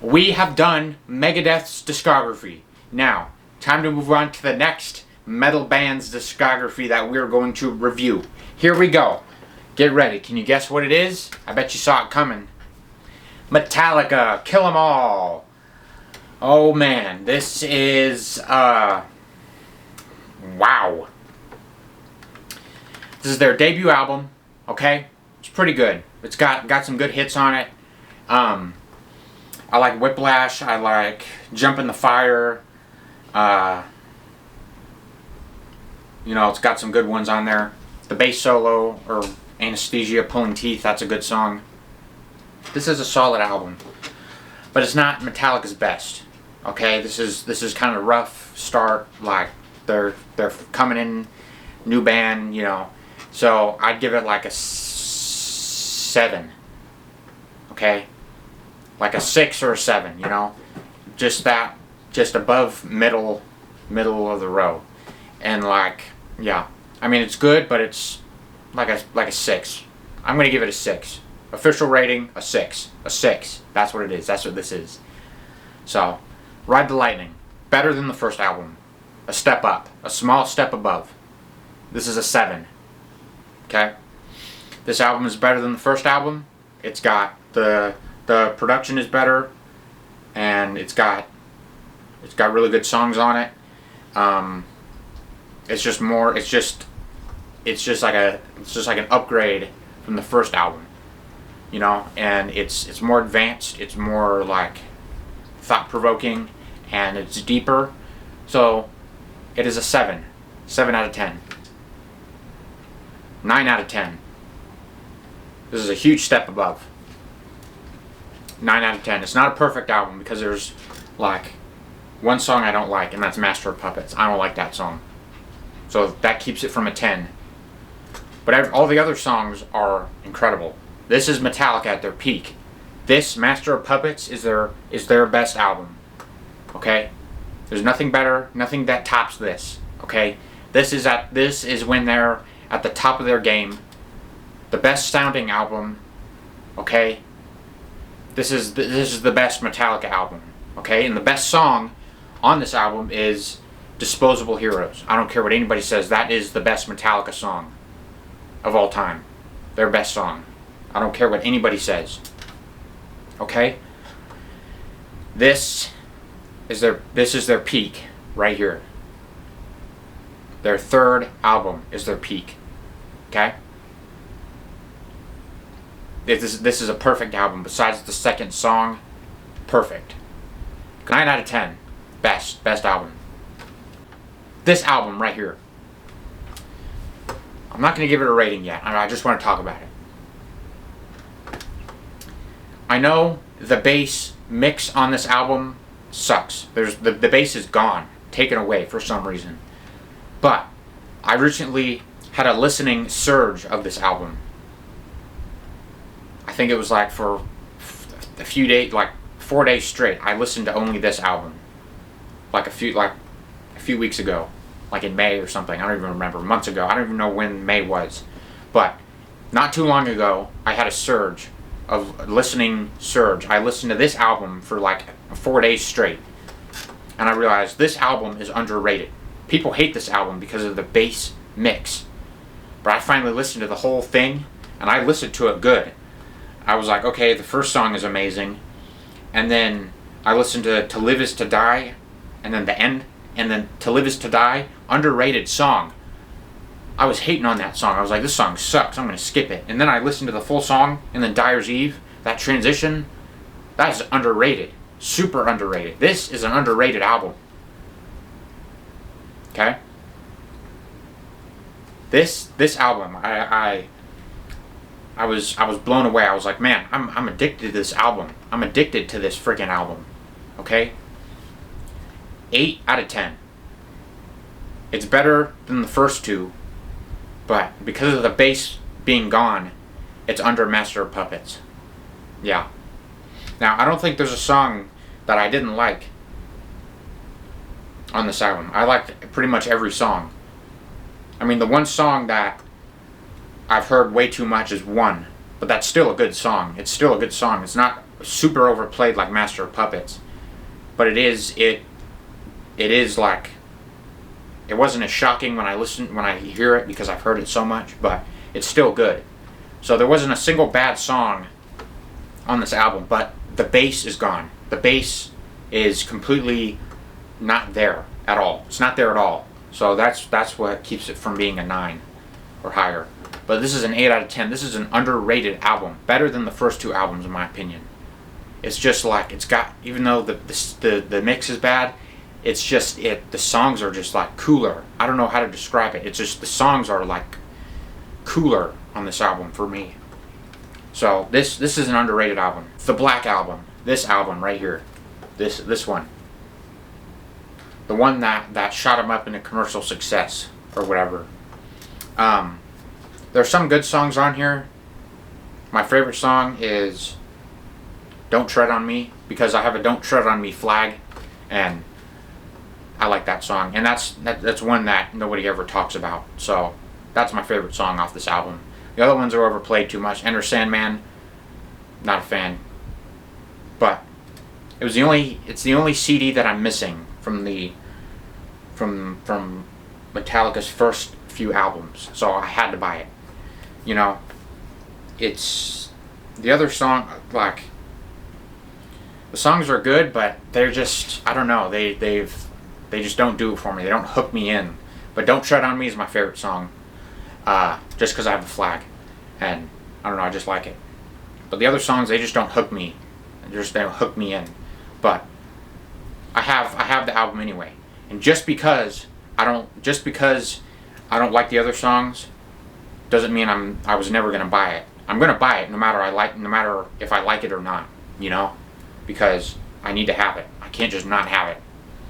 we have done Megadeth's discography. Now, time to move on to the next metal band's discography that we're going to review. Here we go. Get ready. Can you guess what it is? I bet you saw it coming. Metallica, Kill 'Em All. Oh man, this is, wow. This is their debut album, okay? It's pretty good. It's got some good hits on it. I like Whiplash, I like Jump in the Fire. You know, it's got some good ones on there. The bass solo, or Anesthesia, Pulling Teeth, that's a good song. This is a solid album, but it's not Metallica's best. Okay, this is kind of rough start. Like they're coming in, new band, you know. So I'd give it like a 7. Okay, like a 6 or a 7. You know, just above middle of the row, and like yeah. I mean, it's good, but it's like a 6. I'm gonna give it a 6. Official rating, a 6. A 6. That's what it is. That's what this is. So, Ride the Lightning. Better than the first album. A step up. A small step above. This is a 7. Okay? This album is better than the first album. It's got the production is better, and it's got really good songs on it. It's just like an upgrade from the first album. You know, and it's more advanced, it's more like thought-provoking, and it's deeper. So it is a 7. 7 out of 10. 9 out of 10. This is a huge step above. 9 out of 10. It's not a perfect album because there's like one song I don't like, and that's Master of Puppets. I don't like that song. So that keeps it from a 10. But all the other songs are incredible. This is Metallica at their peak. This, Master of Puppets, is their best album. Okay? There's nothing better, nothing that tops this. Okay? This is when they're at the top of their game. The best sounding album. Okay? This is the best Metallica album. Okay? And the best song on this album is Disposable Heroes. I don't care what anybody says, that is the best Metallica song of all time. Their best song. I don't care what anybody says. Okay? This is their peak right here. Their third album is their peak. Okay? This is a perfect album. Besides the second song, perfect. 9 out of 10. Best album. This album right here. I'm not going to give it a rating yet. I just want to talk about it. I know the bass mix on this album sucks. The bass is gone, taken away for some reason. But I recently had a listening surge of this album. I think it was like for a few days, like 4 days straight. I listened to only this album, like a few weeks ago, like in May or something. I don't even remember. Months ago. I don't even know when May was, but not too long ago, I had a surge. I listened to this album for like 4 days straight, and I realized this album is underrated. People hate this album because of the bass mix, but I finally listened to the whole thing, and I listened to it good. I was like, okay, the first song is amazing, and then I listened to Live Is To Die, and then the end, and then To Live Is To Die, underrated song. I was hating on that song. I was like, this song sucks, I'm going to skip it. And then I listened to the full song, and then Dyer's Eve, that transition, that is underrated. Super underrated. This is an underrated album. Okay? This album, I was blown away. I was like, man, I'm addicted to this album. I'm addicted to this freaking album. Okay? 8 out of 10. It's better than the first two, but because of the bass being gone, it's under Master of Puppets. Yeah. Now, I don't think there's a song that I didn't like on this album. I liked pretty much every song. I mean, the one song that I've heard way too much is One, but that's still a good song. It's still a good song. It's not super overplayed like Master of Puppets, but it is like, it wasn't as shocking when I hear it because I've heard it so much, but it's still good. So there wasn't a single bad song on this album, but the bass is gone. The bass is completely not there at all. It's not there at all. So that's what keeps it from being a 9 or higher. But this is an 8 out of 10. This is an underrated album, better than the first 2 albums in my opinion. It's just like, it's got, even though the mix is bad, it's just the songs are just like cooler. I don't know how to describe it. It's just the songs are like cooler on this album for me. So this is an underrated album. The Black Album, this album right here, this one, the one that shot him up into commercial success or whatever. There's some good songs on here. My favorite song is Don't Tread on Me, because I have a Don't Tread on Me flag, and I like that song, and that's one that nobody ever talks about. So that's my favorite song off this album. The other ones are overplayed too much. Enter Sandman, not a fan. But it's the only CD that I'm missing from Metallica's first few albums. So I had to buy it. You know, it's the other song, like, the songs are good, but they're just, I don't know, they just don't do it for me. They don't hook me in. But Don't Tread on Me is my favorite song, just because I have the flag, and I don't know, I just like it. But the other songs, they just don't hook me. They don't hook me in. But I have the album anyway, and just because I don't like the other songs doesn't mean I was never gonna buy it. I'm gonna buy it no matter if I like it or not. You know, because I need to have it. I can't just not have it.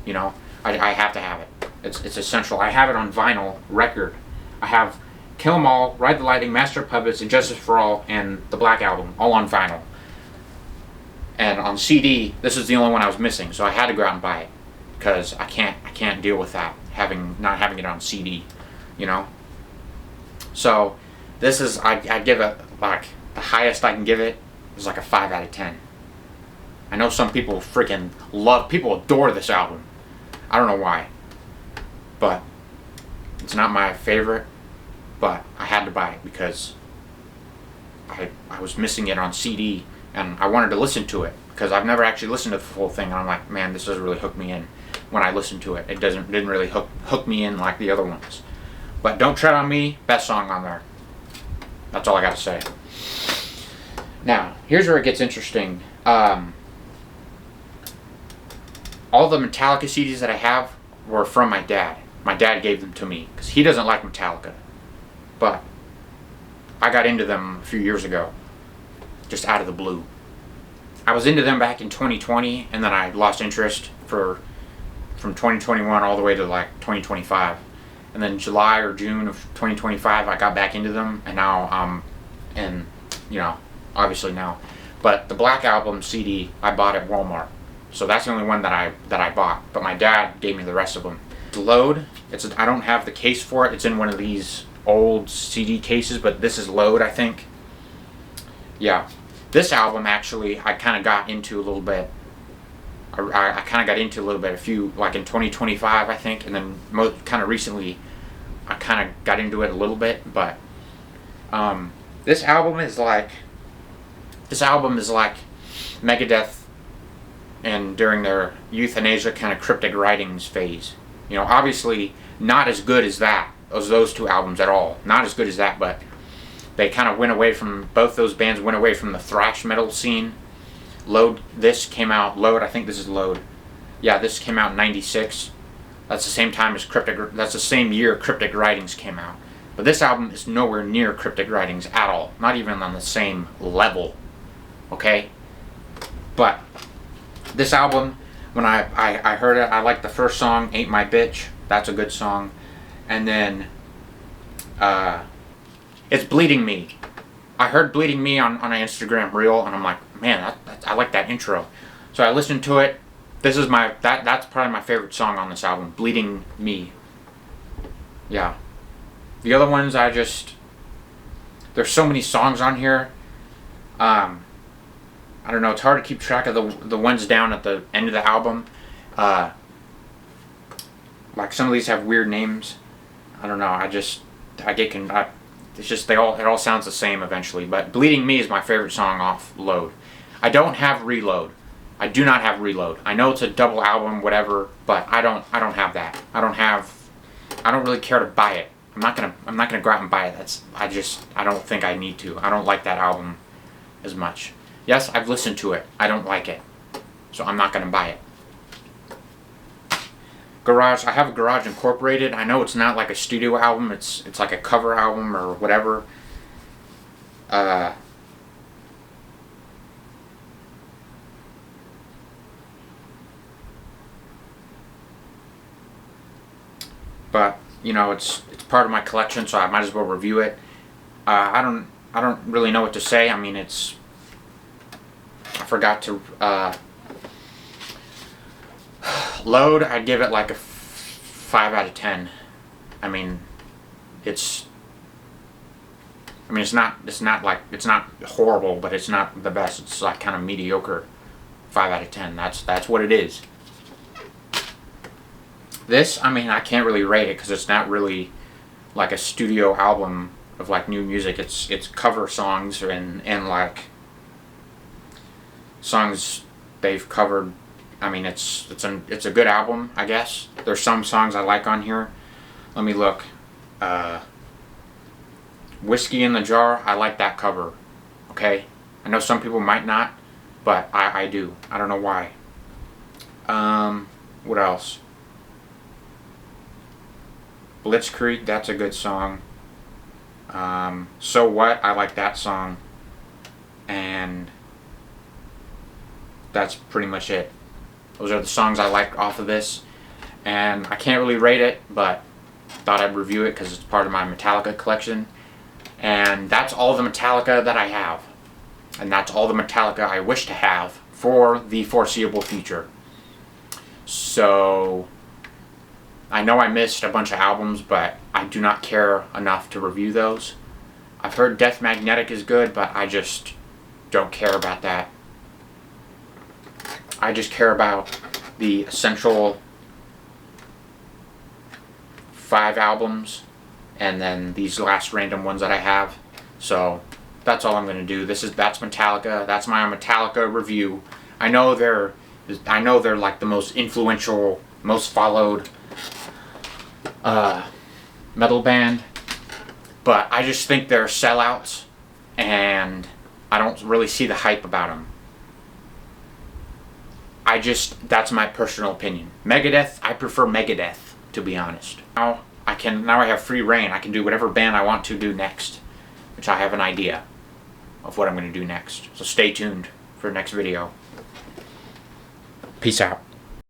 You know, I have to have it. It's essential. I have it on vinyl record. I have Kill 'Em All, Ride the Lightning, Master of Puppets, and Justice for All, and the Black Album, all on vinyl. And on CD, this is the only one I was missing, so I had to go out and buy it, because I can't deal with that, not having it on CD, you know. So this is, I give it, like, the highest I can give it is like a 5 out of 10. I know some people people adore this album. I don't know why, but it's not my favorite, but I had to buy it because I was missing it on CD, and I wanted to listen to it because I've never actually listened to the full thing, and I'm like, man, this doesn't really hook me in. When I listened to it, didn't really hook me in like the other ones. But Don't Tread on Me, best song on there. That's all I gotta say. Now, here's where it gets interesting. All the Metallica CDs that I have were from my dad. My dad gave them to me because he doesn't like Metallica. But I got into them a few years ago, just out of the blue. I was into them back in 2020, and then I lost interest from 2021 all the way to like 2025. And then July or June of 2025, I got back into them, and now and you know, obviously now. But the Black Album CD I bought at Walmart, so that's the only one that I bought. But my dad gave me the rest of them. Load. I don't have the case for it. It's in one of these old CD cases, but this is Load, I think. Yeah, this album actually I kind of got into a little bit. I kind of got into a little bit, like in 2025, I think, and then kind of recently, I kind of got into it a little bit. But this album is like Megadeth, and during their euthanasia kind of cryptic writings phase. You know, obviously not as good as those two albums at all. Not as good as that, but they kind of went away from, both those bands went away from the thrash metal scene. Load, I think this is Load. Yeah, this came out in 96. That's the same time as that's the same year Cryptic Writings came out. But this album is nowhere near Cryptic Writings at all. Not even on the same level. Okay? But this album, when I heard it, I liked the first song, Ain't My Bitch. That's a good song. And then it's Bleeding Me. I heard Bleeding Me on an Instagram reel, and I'm like, man, I like that intro. So I listened to it. This is that's probably my favorite song on this album, Bleeding Me. Yeah. The other ones, there's so many songs on here. I don't know. It's hard to keep track of the ones down at the end of the album. Like some of these have weird names. I don't know. It's just it all sounds the same eventually. But Bleeding Me is my favorite song off Load. I don't have Reload. I do not have Reload. I know it's a double album, whatever, but I don't have that. I don't really care to buy it. I'm not gonna go out and buy it. I don't think I need to. I don't like that album as much. Yes, I've listened to it. I don't like it. So I'm not gonna buy it. Garage, I have a Garage Incorporated. I know it's not like a studio album. It's like a cover album or whatever. But you know, it's part of my collection, so I might as well review it. I don't really know what to say. I mean, I forgot to Load. I'd give it like a 5 out of 10. I mean, it's not horrible, but it's not the best. It's like kind of mediocre. 5 out of 10. That's what it is. This, I mean, I can't really rate it because it's not really like a studio album of like new music. It's cover songs and like songs they've covered. I mean, it's a good album, I guess. There's some songs I like on here. Let me look. Whiskey in the Jar, I like that cover. Okay? I know some people might not, but I do. I don't know why. What else? Blitzkrieg, that's a good song. So What, I like that song. And that's pretty much it. Those are the songs I like off of this. And I can't really rate it, but thought I'd review it because it's part of my Metallica collection. And that's all the Metallica that I have. And that's all the Metallica I wish to have for the foreseeable future. So I know I missed a bunch of albums, but I do not care enough to review those. I've heard Death Magnetic is good, but I just don't care about that. I just care about the essential 5 albums and then these last random ones that I have. So that's all I'm going to do. That's Metallica. That's my Metallica review. I know they're like the most influential, most followed metal band, but I just think they're sellouts and I don't really see the hype about them. That's my personal opinion. Megadeth, I prefer Megadeth, to be honest. Now I have free reign. I can do whatever band I want to do next, which I have an idea of what I'm going to do next. So stay tuned for the next video. Peace out.